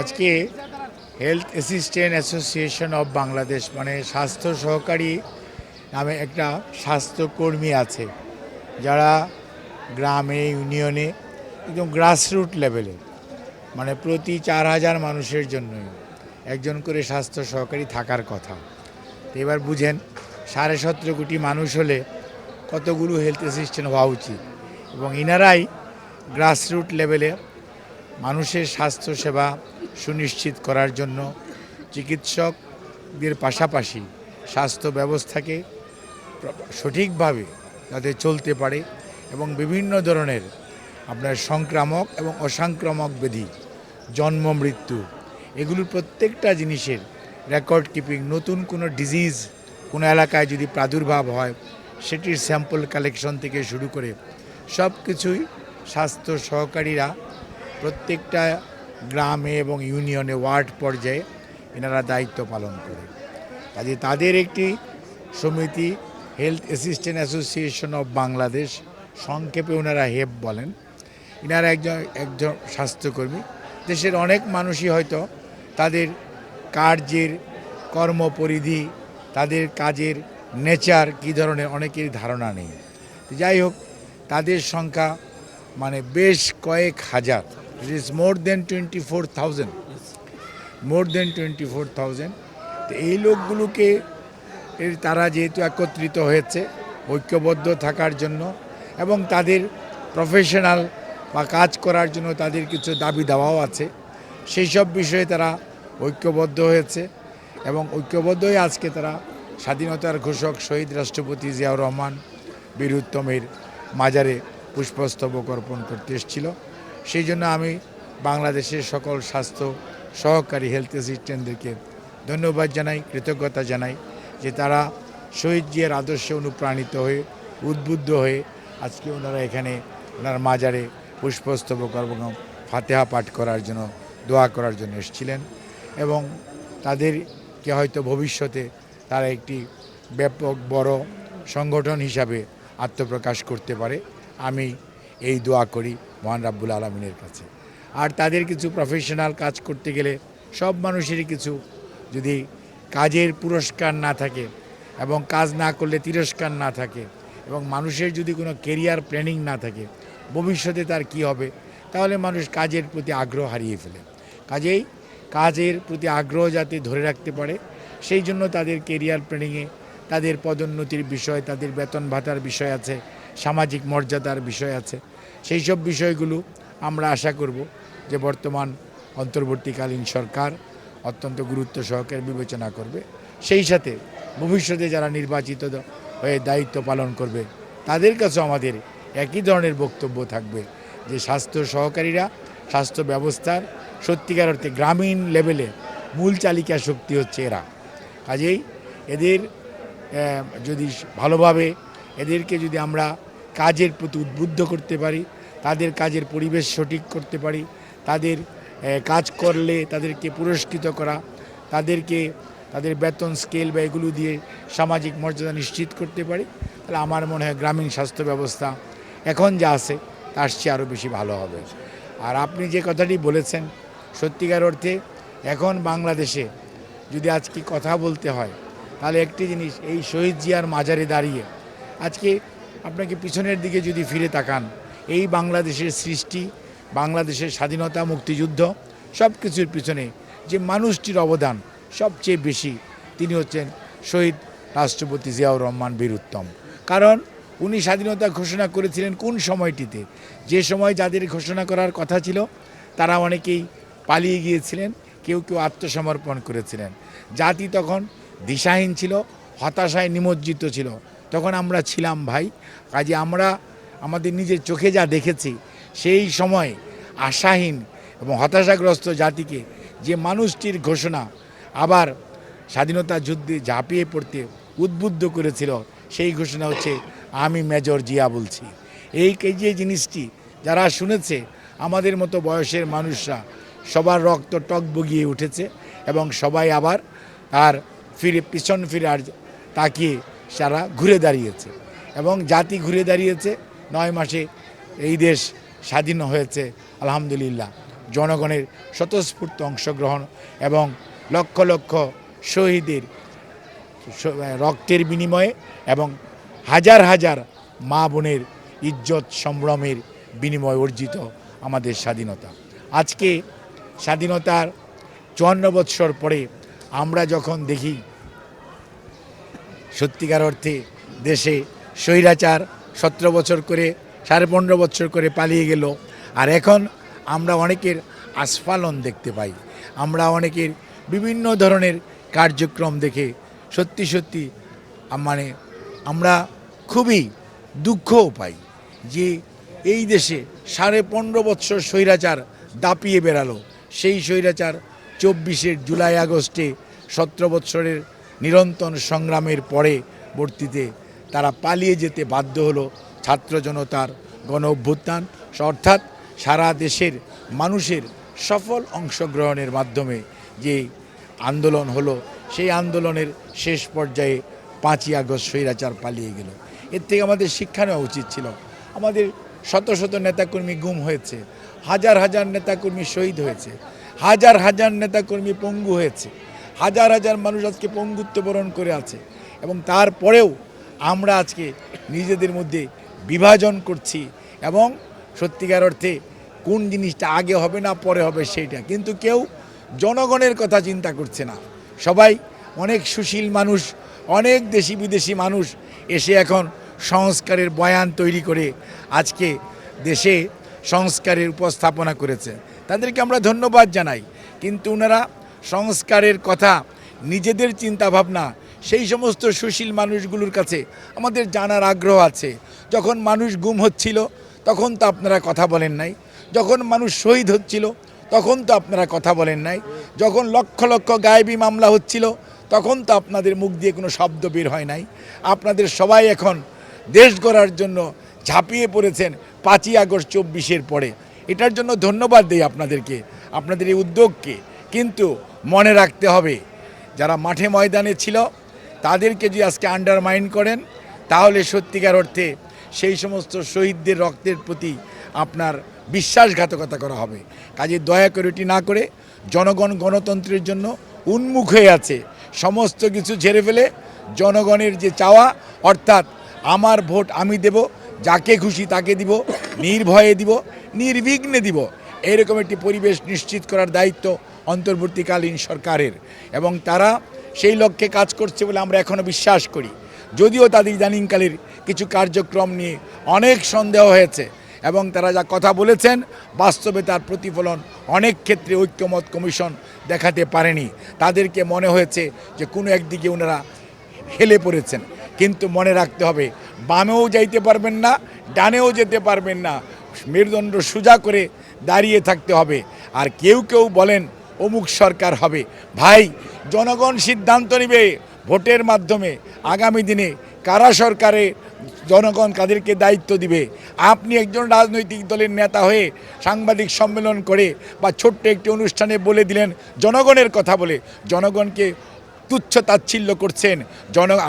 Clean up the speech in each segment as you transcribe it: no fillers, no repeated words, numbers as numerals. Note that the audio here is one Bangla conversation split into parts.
আজকে health assistant association of Bangladesh মানে স্বাস্থ্য সহকারী নামে একটা স্বাস্থ্যকর্মী আছে, যারা গ্রামে ইউনিয়নে একদম গ্রাসরুট লেভেলে মানে প্রতি 4,000 মানুষের জন্যই একজন করে স্বাস্থ্য সহকারী থাকার কথা। তো এবার বুঝেন 17.5 কোটি মানুষ হলে কতগুলো হেলথ অ্যাসিস্ট্যান্ট হওয়া উচিত, এবং ইনারাই গ্রাসরুট লেভেলে মানুষের স্বাস্থ্যসেবা সুনিশ্চিত করার জন্য চিকিৎসকদের পাশাপাশি স্বাস্থ্য ব্যবস্থাকে সঠিকভাবে যাতে চলতে পারে এবং বিভিন্ন ধরনের আপনার সংক্রামক এবং অসংক্রামক ব্যাধি, জন্ম মৃত্যু, এগুলোর প্রত্যেকটা জিনিসের রেকর্ড কিপিং, নতুন কোনো ডিজিজ কোনো এলাকায় যদি প্রাদুর্ভাব হয় সেটির স্যাম্পল কালেকশন থেকে শুরু করে সব কিছুই স্বাস্থ্য সহকারীরা প্রত্যেকটা গ্রামে এবং ইউনিয়নে ওয়ার্ড পর্যায়ে এনারা দায়িত্ব পালন করে। কাজে তাদের একটি সমিতি health assistant association of Bangladesh, সংক্ষেপে ওনারা হেপ বলেন। এনারা একজন স্বাস্থ্যকর্মী। দেশের অনেক মানুষই হয়তো তাদের কার্যের কর্মপরিধি, তাদের কাজের নেচার কী ধরনের অনেকেরই ধারণা নেই। যাই হোক, তাদের সংখ্যা মানে বেশ কয়েক হাজার, ইট ইজ মোর দেন 24,000, মোর দেন 24,000। তো এই লোকগুলোকে তারা যেহেতু একত্রিত হয়েছে ঐক্যবদ্ধ থাকার জন্য এবং তাদের প্রফেশনাল বা কাজ করার জন্য তাদের কিছু দাবি দাওয়াও আছে, সেই সব বিষয়ে তারা ঐক্যবদ্ধ হয়েছে এবং ঐক্যবদ্ধ হয়ে আজকে তারা স্বাধীনতার ঘোষক শহীদ রাষ্ট্রপতি জিয়াউর রহমান বীর উত্তমের মাজারে পুষ্পস্তবক অর্পণ করতে এসেছিল। সেই জন্য আমি বাংলাদেশের সকল স্বাস্থ্য সহকারী হেলথ অ্যাসিস্ট্যান্টদেরকে ধন্যবাদ জানাই, কৃতজ্ঞতা জানাই যে তারা শহীদ জিয়ার আদর্শে অনুপ্রাণিত হয়ে উদ্বুদ্ধ হয়ে আজকে ওনারা এখানে ওনার মাজারে পুষ্পস্তবক এবং ফাতেহা পাঠ করার জন্য, দোয়া করার জন্য এসেছিলেন এবং তাদেরকে হয়তো ভবিষ্যতে তারা একটি ব্যাপক বড় সংগঠন হিসাবে আত্মপ্রকাশ করতে পারে। আমি এই দোয়া করি মহান রাব্বুল আলামিনের কাছে। আর তাদের কিছু প্রফেশনাল কাজ করতে গেলে সব মানুষেরই কিছু যদি কাজের পুরস্কার না থাকে এবং কাজ না করলে তিরস্কার না থাকে এবং মানুষের যদি কোনো কেরিয়ার প্ল্যানিং না থাকে ভবিষ্যতে তার কি হবে, তাহলে মানুষ কাজের প্রতি আগ্রহ হারিয়ে ফেলে। কাজেই কাজের প্রতি আগ্রহ যাতে ধরে রাখতে পারে সেই জন্য তাদের কেরিয়ার প্ল্যানিংয়ে তাদের পদোন্নতির বিষয়, তাদের বেতন ভাতার বিষয় আছে, সামাজিক মর্যাদার বিষয় আছে। সেই সব বিষয়গুলো আমরা আশা করব যে বর্তমান অন্তর্বর্তীকালীন সরকার অত্যন্ত গুরুত্ব সহকারে বিবেচনা করবে। সেই সাথে ভবিষ্যতে যারা নির্বাচিত হয়ে দায়িত্ব পালন করবে তাদের কাছেও আমাদের একই ধরনের বক্তব্য থাকবে যে স্বাস্থ্য সহকারীরা স্বাস্থ্য ব্যবস্থার সত্যিকার অর্থে গ্রামীণ লেভেলে মূল চালিকা শক্তি হচ্ছে এরা। কাজেই এদের যদি ভালোভাবে এদেরকে যদি আমরা কাজের প্রতি উদ্বুদ্ধ করতে পারি, তাদের কাজের পরিবেশ সঠিক করতে পারি, তাদের কাজ করলে তাদেরকে পুরস্কৃত করা, তাদেরকে তাদের বেতন স্কেল বা এগুলো দিয়ে সামাজিক মর্যাদা নিশ্চিত করতে পারি, তাহলে আমার মনে হয় গ্রামীণ স্বাস্থ্য ব্যবস্থা এখন যা আছে তার চেয়ে আরও বেশি ভালো হবে। আর আপনি যে কথাটি বলেছেন, সত্যিকার অর্থে এখন বাংলাদেশে যদি আজকে কথা বলতে হয় তাহলে একটি জিনিস, এই শহীদ জিয়ার মাজারে দাঁড়িয়ে আজকে আপনাকে পিছনের দিকে যদি ফিরে তাকান, এই বাংলাদেশের সৃষ্টি, বাংলাদেশের স্বাধীনতা, মুক্তিযুদ্ধ সব কিছুর পিছনে যে মানুষটির অবদান সবচেয়ে বেশি, তিনি হচ্ছেন শহীদ রাষ্ট্রপতি জিয়াউর রহমান বীর উত্তম। কারণ উনি স্বাধীনতা ঘোষণা করেছিলেন কোন সময়টিতে, যে সময় যাদের ঘোষণা করার কথা ছিল তারা অনেকেই পালিয়ে গিয়েছিলেন, কেউ কেউ আত্মসমর্পণ করেছিলেন। জাতি তখন দিশাহীন ছিল, হতাশায় নিমজ্জিত ছিল। তখন আমরা ছিলাম ভাই। কাজে আমরা আমাদের নিজের চোখে যা দেখেছি, সেই সময় আশাহীন এবং হতাশাগ্রস্ত জাতিকে যে মানুষটির ঘোষণা আবার স্বাধীনতা যুদ্ধে ঝাঁপিয়ে পড়তে উদ্বুদ্ধ করেছিল, সেই ঘোষণা হচ্ছে আমি মেজর জিয়া বলছি। এই যে জিনিসটি যারা শুনেছে, আমাদের মতো বয়সের মানুষরা সবার রক্ত টক বগিয়ে উঠেছে এবং সবাই আবার আর পিছন ফিরে আর তাকিয়ে সারা ঘুরে দাঁড়িয়েছে এবং জাতি ঘুরে দাঁড়িয়েছে। 9 মাসে এই দেশ স্বাধীন হয়েছে আলহামদুলিল্লাহ। জনগণের স্বতঃস্ফূর্ত অংশগ্রহণ এবং লক্ষ লক্ষ শহীদের রক্তের বিনিময়ে এবং হাজার হাজার মা বোনের ইজ্জত সম্ভ্রমের বিনিময়ে অর্জিত আমাদের স্বাধীনতা। আজকে স্বাধীনতার ৫৪ বৎসর পরে আমরা যখন দেখি সত্যিকার অর্থে দেশে স্বৈরাচার ১৭ বছর করে ১৫.৫ বছর করে পালিয়ে গেল, আর এখন আমরা অনেকের আস্ফালন দেখতে পাই, আমরা অনেকের বিভিন্ন ধরনের কার্যক্রম দেখে সত্যি সত্যি আমরা খুবই দুঃখও পাই যে এই দেশে ১৫.৫ বছর স্বৈরাচার দাপিয়ে বেড়ালো, সেই স্বৈরাচার ২৪শে জুলাই আগস্টে ১৭ বছরের নিরন্তর সংগ্রামের পরবর্তীতে তারা পালিয়ে যেতে বাধ্য হলো ছাত্র জনতার গণ অভ্যুত্থান, অর্থাৎ সারা দেশের মানুষের সফল অংশগ্রহণের মাধ্যমে যে আন্দোলন হলো, সেই আন্দোলনের শেষ পর্যায়ে ৫ই আগস্ট স্বৈরাচার পালিয়ে গেল। এর থেকে আমাদের শিক্ষা নেওয়া উচিত ছিল। আমাদের শত শত নেতাকর্মী গুম হয়েছে, হাজার হাজার নেতাকর্মী শহীদ হয়েছে, হাজার হাজার নেতাকর্মী পঙ্গু হয়েছে, হাজার হাজার মানুষ আজকে পঙ্গুত্ব বরণ করে আছে, এবং তারপরেও আমরা আজকে নিজেদের মধ্যে বিভাজন করছি এবং সত্যিকার অর্থে কোন জিনিসটা আগে হবে না পরে হবে সেইটা, কিন্তু কেউ জনগণের কথা চিন্তা করছে না। সবাই অনেক সুশীল মানুষ, অনেক দেশি বিদেশি মানুষ এসে এখন সংস্কারের বয়ান তৈরি করে আজকে দেশে সংস্কারের উপস্থাপনা করেছে, তাদেরকে আমরা ধন্যবাদ জানাই। কিন্তু ওনারা সংস্কারের কথা নিজেদের চিন্তা ভাবনা সেই সমস্ত সুশীল মানুষগুলোর কাছে আমাদের জানার আগ্রহ আছে। যখন মানুষ গুম হচ্ছিল তখন তো আপনারা কথা বলেন নাই, যখন মানুষ শহীদ হচ্ছিল তখন তো আপনারা কথা বলেন নাই, যখন লক্ষ লক্ষ গায়েবী মামলা হচ্ছিল তখন তো আপনাদের মুখ দিয়ে কোনো শব্দ বের হয় নাই। আপনাদের সবাই এখন দেশ গড়ার জন্য ঝাঁপিয়ে পড়েছেন ৫ই আগস্ট ২৪-এর পরে। এটার জন্য ধন্যবাদ দেই আপনাদেরকে, আপনাদের এই উদ্যোগকে। কিন্তু মনে রাখতে হবে, যারা মাঠে ময়দানে ছিল তাদেরকে যদি আজকে আন্ডারমাইন করেন তাহলে সত্যিকার অর্থে সেই সমস্ত শহীদদের রক্তের প্রতি আপনার বিশ্বাসঘাতকতা করা হবে। কাজে দয়া করে এটি না করে জনগণ গণতন্ত্রের জন্য উন্মুখ হয়ে আছে, সমস্ত কিছু ঝেড়ে ফেলে জনগণের যে চাওয়া, অর্থাৎ আমার ভোট আমি দেব, যাকে খুশি তাকে দিব, নির্ভয়ে দিব, নির্বিঘ্নে দিব, এরকম একটি পরিবেশ নিশ্চিত করার দায়িত্ব অন্তর্বর্তীকালীন সরকারের, এবং তারা সেই লক্ষ্যে কাজ করছে বলে আমরা এখনও বিশ্বাস করি। যদিও তাদের ইদানিংকালের কিছু কার্যক্রম নিয়ে অনেক সন্দেহ হয়েছে এবং তারা যা কথা বলেছেন বাস্তবে তার প্রতিফলন অনেক ক্ষেত্রে ঐক্যমত কমিশন দেখাতে পারেনি। তাদেরকে মনে হয়েছে যে কোনো একদিকে ওনারা হেলে পড়েছেন, কিন্তু মনে রাখতে হবে বামেও যাইতে পারবেন না, ডানেও যেতে পারবেন না, মেরুদণ্ড সোজা করে দাঁড়িয়ে থাকতে হবে। আর কেউ কেউ বলেন অমুক সরকার হবে, ভাই জনগণ সিদ্ধান্ত নেবে ভোটের মাধ্যমে আগামী দিনে কারা সরকারে জনগণ কাদেরকে দায়িত্ব দিবে। আপনি একজন রাজনৈতিক দলের নেতা হয়ে সাংবাদিক সম্মেলন করে বা ছোট্ট একটি অনুষ্ঠানে বলে দিলেন জনগণের কথা বলে জনগণকে তুচ্ছ তাচ্ছিল্য করছেন।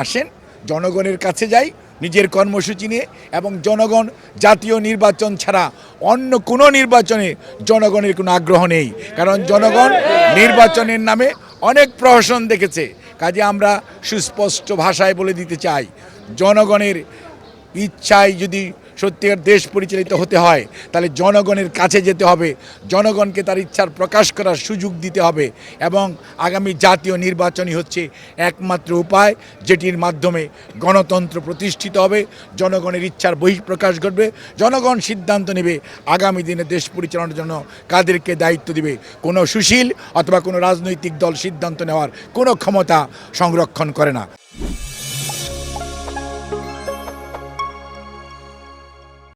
আসেন জনগণের কাছে যাই নিজের কর্মসূচি নিয়ে, এবং জনগণ জাতীয় নির্বাচন ছাড়া অন্য কোনো নির্বাচনে জনগণের কোনো আগ্রহ নেই, কারণ জনগণ নির্বাচনের নামে অনেক প্রহসন দেখেছে। কাজে আমরা সুস্পষ্ট ভাষায় বলে দিতে চাই, জনগণের ইচ্ছায় যদি সত্যিকার দেশ পরিচালিত হতে হয় তাহলে জনগণের কাছে যেতে হবে, জনগণকে তার ইচ্ছার প্রকাশ করার সুযোগ দিতে হবে, এবং আগামী জাতীয় নির্বাচনই হচ্ছে একমাত্র উপায় যেটির মাধ্যমে গণতন্ত্র প্রতিষ্ঠিত হবে, জনগণের ইচ্ছার বহিঃপ্রকাশ ঘটবে, জনগণ সিদ্ধান্ত নেবে আগামী দিনে দেশ পরিচালনার জন্য কাদেরকে দায়িত্ব দিবে। কোনো সুশীল অথবা কোনো রাজনৈতিক দল সিদ্ধান্ত নেওয়ার কোনো ক্ষমতা সংরক্ষণ করে না।